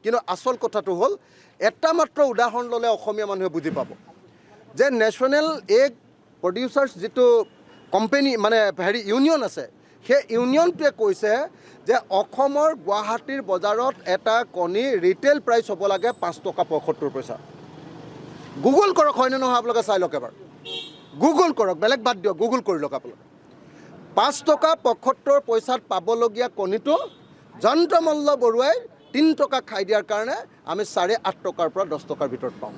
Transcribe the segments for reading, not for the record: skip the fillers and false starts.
কিন্তু আচল কথাটো হ'ল এটা মাত্ৰ উদাহৰণ ল'লে অসমীয়া মানুহে বুজি পাব যে নেশ্যনেল এগ প্ৰডিউচাৰ্ছ যিটো কোম্পানী মানে ইউনিয়ন আছে সেই ইউনিয়নটোৱে কৈছে যে অসমৰ গুৱাহাটীৰ বজাৰত এটা কণী ৰিটেইল প্ৰাইচ হ'ব লাগে 5 টকা 75 পইচা গুগল কৰক হয়নে নহয় আপোনালোকে চাই লওক এবাৰ গুগল কৰক বেলেগ বাদ দিয়ক গুগল কৰি লওক আপোনালোকে 5 টকা 75 পইচাত পাবলগীয়া কণীটো যন্ত্ৰমল্ল বৰুৱাই 3 টকা খাই দিয়াৰ কাৰণে আমি 8.5 টকাৰ পৰা 10 টকাৰ ভিতৰত পাওঁ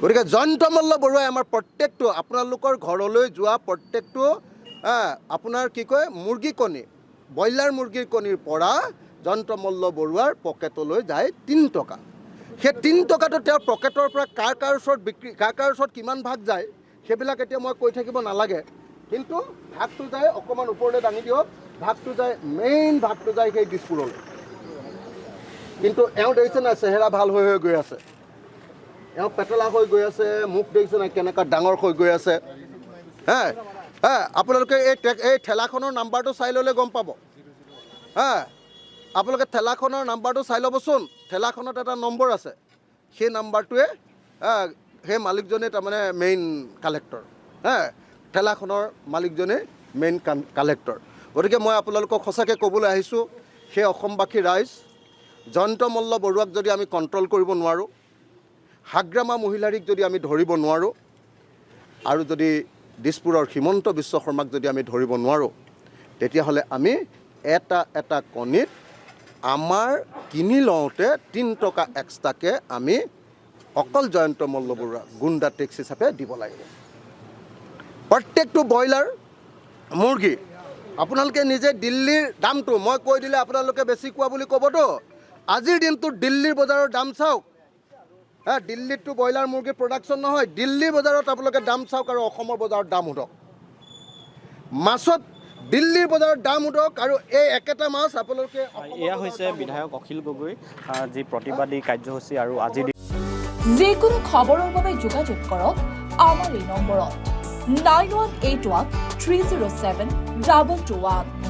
গতিকে যন্ত্ৰমল্ল বৰুৱাই আমাৰ প্ৰত্যেকটো আপোনালোকৰ ঘৰলৈ যোৱা প্ৰত্যেকটো আপোনাৰ কি কয় মুৰ্গী কণী ব্ৰইলাৰ মুৰ্গীৰ কণীৰ পৰা যন্ত্ৰমল্ল বৰুৱাৰ পকেটলৈ যায় 3 টকা সেই 3 টকাটো তেওঁৰ পকেটৰ পৰা কাৰ ওচৰত বিক্ৰী কাৰ ওচৰত কিমান ভাগ যায় সেইবিলাক এতিয়া মই কৈ থাকিব নালাগে কিন্তু ভাগটো যায় অকণমান ওপৰলৈ দাঙি দিয়ক ভাগটো যায় মেইন ভাগটো যায় সেই দিছপুৰলৈ কিন্তু এওঁ দেখিছে নাই চেহেৰা ভাল হৈ গৈ আছে এওঁ পেটলা হৈ গৈ আছে মুখ দেখিছে নাই কেনেকুৱা ডাঙৰ হৈ গৈ আছে আপোনালোকে এই ঠেলাখনৰ নাম্বাৰটো চাই ল'লে গম পাব আপোনালোকে ঠেলাখনৰ নাম্বাৰটো চাই ল'বচোন ঠেলাখনত এটা নম্বৰ আছে সেই নাম্বাৰটোৱে সেই মালিকজনে তাৰমানে মেইন কালেক্টৰ ঠেলাখনৰ মালিকজনে মেইন কালেক্টৰ গতিকে মই আপোনালোকক সঁচাকৈ ক'বলৈ আহিছোঁ সেই অসমবাসী ৰাইজ যন্ত্ৰমল্ল বৰুৱাক যদি আমি কণ্ট্ৰল কৰিব নোৱাৰোঁ হাগ্ৰামা মহিলাৰীক যদি আমি ধৰিব নোৱাৰোঁ আৰু যদি দিছপুৰৰ হিমন্ত বিশ্ব শৰ্মাক যদি আমি ধৰিব নোৱাৰোঁ তেতিয়াহ'লে আমি এটা কণীত আমাৰ কিনি লওঁতে 3 টকা এক্সট্ৰাকৈ আমি অকল জয়ন্ত মল্ল বৰুৱা গুণ্ডা টেক্স হিচাপে দিব লাগিব প্ৰত্যেকটো ব্ৰইলাৰ মুৰ্গী আপোনালোকে নিজে দিল্লীৰ দামটো মই কৈ দিলে আপোনালোকে বেছি কোৱা বুলি ক'বতো আজিৰ দিনটোত দিল্লীৰ বজাৰৰ দাম চাওক দিল্লীততো ব্ৰইলাৰ মুৰ্গীৰ প্ৰডাকশ্যন নহয় দিল্লীৰ বজাৰত আপোনালোকে দাম চাওক আৰু অসমৰ বজাৰত দাম সোধক মাছত দিল্লীৰ বজাৰত দাম সোধক আৰু এই একেটা মাছ আপোনালোকে এয়া হৈছে বিধায়ক অখিল গগৈ যি প্ৰতিবাদী কাৰ্যসূচী আৰু আজি যিকোনো খবৰৰ বাবে যোগাযোগ কৰক আমাৰ এই নম্বৰত 9181 307 2221